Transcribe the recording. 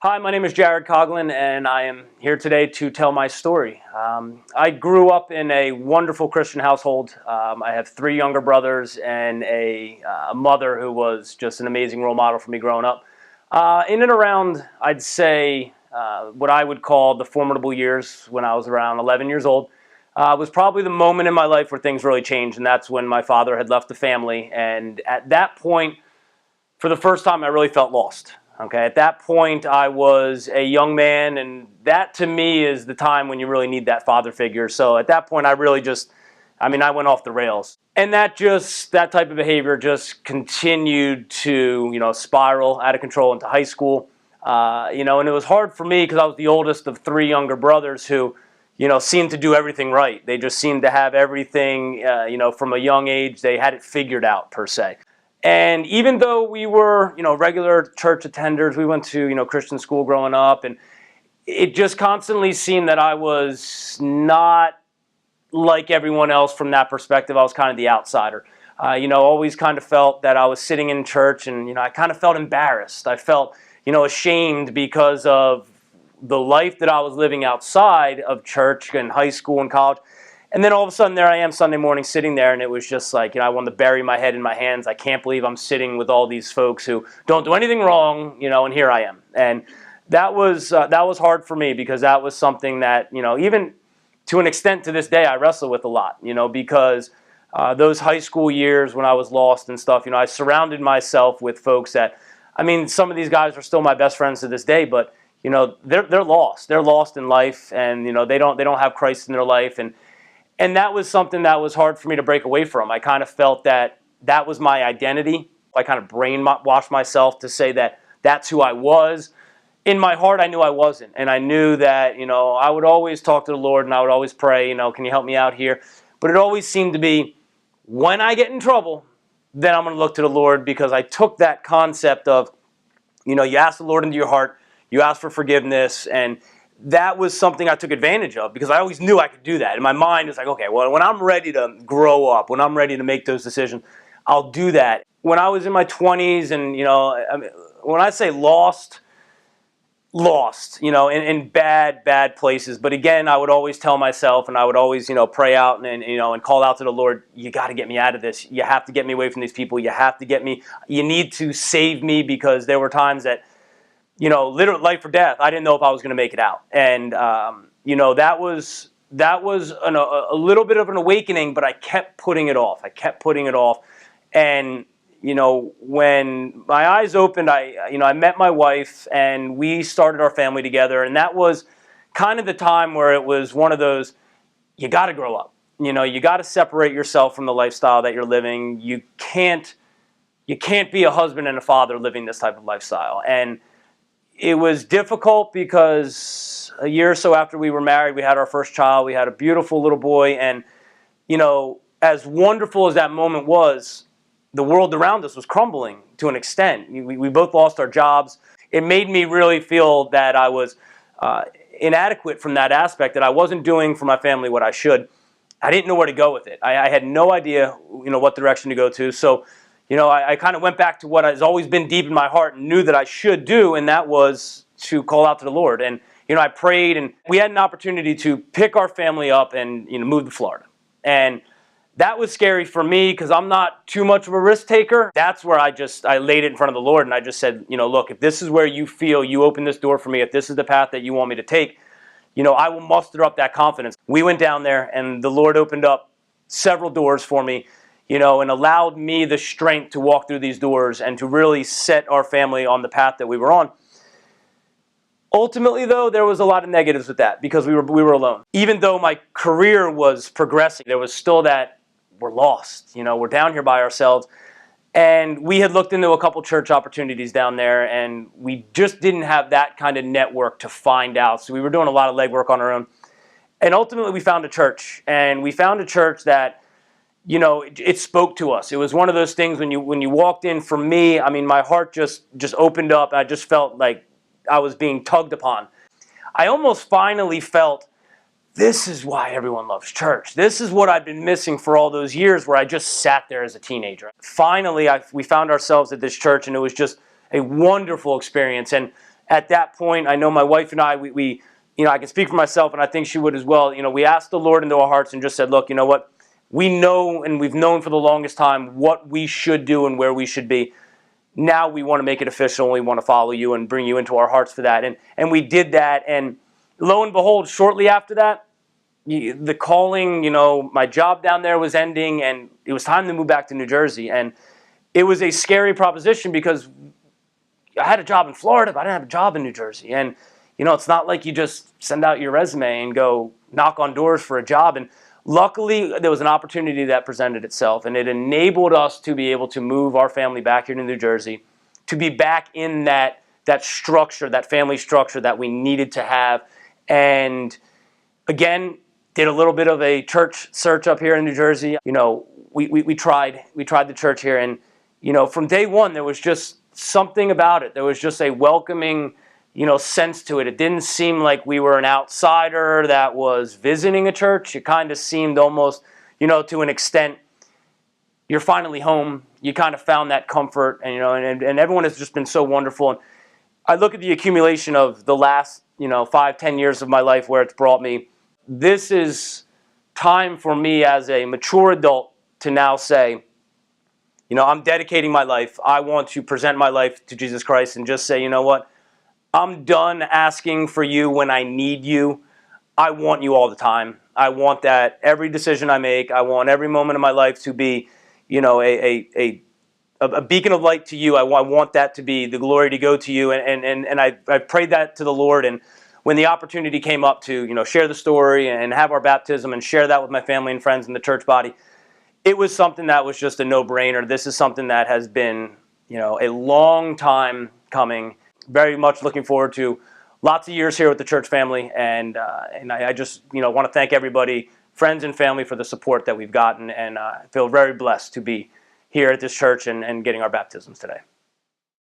Hi, my name is Jared Coughlin, and I am here today to tell my story. I grew up in a wonderful Christian household. I have three younger brothers and a mother who was just an amazing role model for me growing up. In and around, I'd say, what I would call the formidable years when I was around 11 years old, was probably the moment in my life where things really changed, and that's when my father had left the family. And at that point, for the first time, I really felt lost. Okay, at that point, I was a young man, and that to me is the time when you really need that father figure. So at that point, I really I went off the rails. And that type of behavior just continued to, spiral out of control into high school. And it was hard for me because I was the oldest of three younger brothers who, seemed to do everything right. They just seemed to have everything, from a young age, they had it figured out per se. And even though we were, regular church attenders, we went to, Christian school growing up, and it just constantly seemed that I was not like everyone else from that perspective. I was kind of the outsider. Always kind of felt that I was sitting in church and, I kind of felt embarrassed. I felt, ashamed because of the life that I was living outside of church and high school and college. And then all of a sudden, there I am Sunday morning sitting there, and it was just like, I wanted to bury my head in my hands. I can't believe I'm sitting with all these folks who don't do anything wrong, and here I am. And that was hard for me because that was something that, even to an extent to this day, I wrestle with a lot, because those high school years when I was lost and stuff, I surrounded myself with folks that, some of these guys are still my best friends to this day, but, they're lost. They're lost in life, and, they don't have Christ in their life. And that was something that was hard for me to break away from. I kind of felt that was my identity. I kind of brainwashed myself to say that that's who I was. In my heart, I knew I wasn't. And I knew that, I would always talk to the Lord and I would always pray, can you help me out here? But it always seemed to be, when I get in trouble, then I'm going to look to the Lord, because I took that concept of, you ask the Lord into your heart, you ask for forgiveness, and that was something I took advantage of because I always knew I could do that. In my mind, it's like, okay, well, when I'm ready to grow up, when I'm ready to make those decisions, I'll do that. When I was in my 20s and, when I say lost, in bad places. But again, I would always tell myself, and I would always, pray out and call out to the Lord, you got to get me out of this. You have to get me away from these people. You need to save me, because there were times that, literally life or death. I didn't know if I was going to make it out. And, that was a little bit of an awakening, but I kept putting it off. And, when my eyes opened, I met my wife and we started our family together. And that was kind of the time where it was one of those, you got to grow up. You got to separate yourself from the lifestyle that you're living. You can't be a husband and a father living this type of lifestyle. And it was difficult because a year or so after we were married, we had our first child. We had a beautiful little boy. And, as wonderful as that moment was, the world around us was crumbling to an extent. We both lost our jobs. It made me really feel that I was inadequate from that aspect, that I wasn't doing for my family what I should. I didn't know where to go with it. I had no idea, what direction to go to. So, I kind of went back to what has always been deep in my heart and knew that I should do, and that was to call out to the Lord. And, I prayed, and we had an opportunity to pick our family up and, move to Florida. And that was scary for me because I'm not too much of a risk taker. That's where I laid it in front of the Lord, and I just said, look, if this is where you feel you open this door for me, if this is the path that you want me to take, I will muster up that confidence. We went down there, and the Lord opened up several doors for me, and allowed me the strength to walk through these doors and to really set our family on the path that we were on. Ultimately, though, there was a lot of negatives with that because we were alone. Even though my career was progressing, there was still that we're lost. We're down here by ourselves. And we had looked into a couple church opportunities down there, and we just didn't have that kind of network to find out. So we were doing a lot of legwork on our own. And ultimately, we found a church. And we found a church that, it spoke to us. It was one of those things when you walked in, for me, my heart just opened up. I just felt like I was being tugged upon. I almost finally felt, this is why everyone loves church. This is what I've been missing for all those years where I just sat there as a teenager. Finally, we found ourselves at this church, and it was just a wonderful experience. And at that point, I know my wife and I, we I can speak for myself, and I think she would as well. We asked the Lord into our hearts and just said, look, you know what? We know, and we've known for the longest time what we should do and where we should be. Now we want to make it official, and we want to follow you and bring you into our hearts for that. And we did that, and lo and behold, shortly after that, the calling, my job down there was ending, and it was time to move back to New Jersey. And it was a scary proposition because I had a job in Florida, but I didn't have a job in New Jersey. And, it's not like you just send out your resume and go knock on doors for a job. And luckily, there was an opportunity that presented itself, and it enabled us to be able to move our family back here to New Jersey, to be back in that structure, that family structure that we needed to have. And again, did a little bit of a church search up here in New Jersey. We tried the church here, and from day one there was just something about it. There was just a welcoming sense to it. It didn't seem like we were an outsider that was visiting a church. It kind of seemed almost, to an extent, you're finally home. You kind of found that comfort, and everyone has just been so wonderful. And I look at the accumulation of the last 5-10 years of my life where it's brought me. This is time for me as a mature adult to now say, I'm dedicating my life. I want to present my life to Jesus Christ and just say, you know what? I'm done asking for you when I need you. I want you all the time. I want that every decision I make. I want every moment of my life to be, a beacon of light to you. I want that to be the glory to go to you. And I prayed that to the Lord. And when the opportunity came up to, share the story and have our baptism and share that with my family and friends in the church body, it was something that was just a no-brainer. This is something that has been, a long time coming. Very much looking forward to lots of years here with the church family. And I just, want to thank everybody, friends and family, for the support that we've gotten. And I feel very blessed to be here at this church and getting our baptisms today.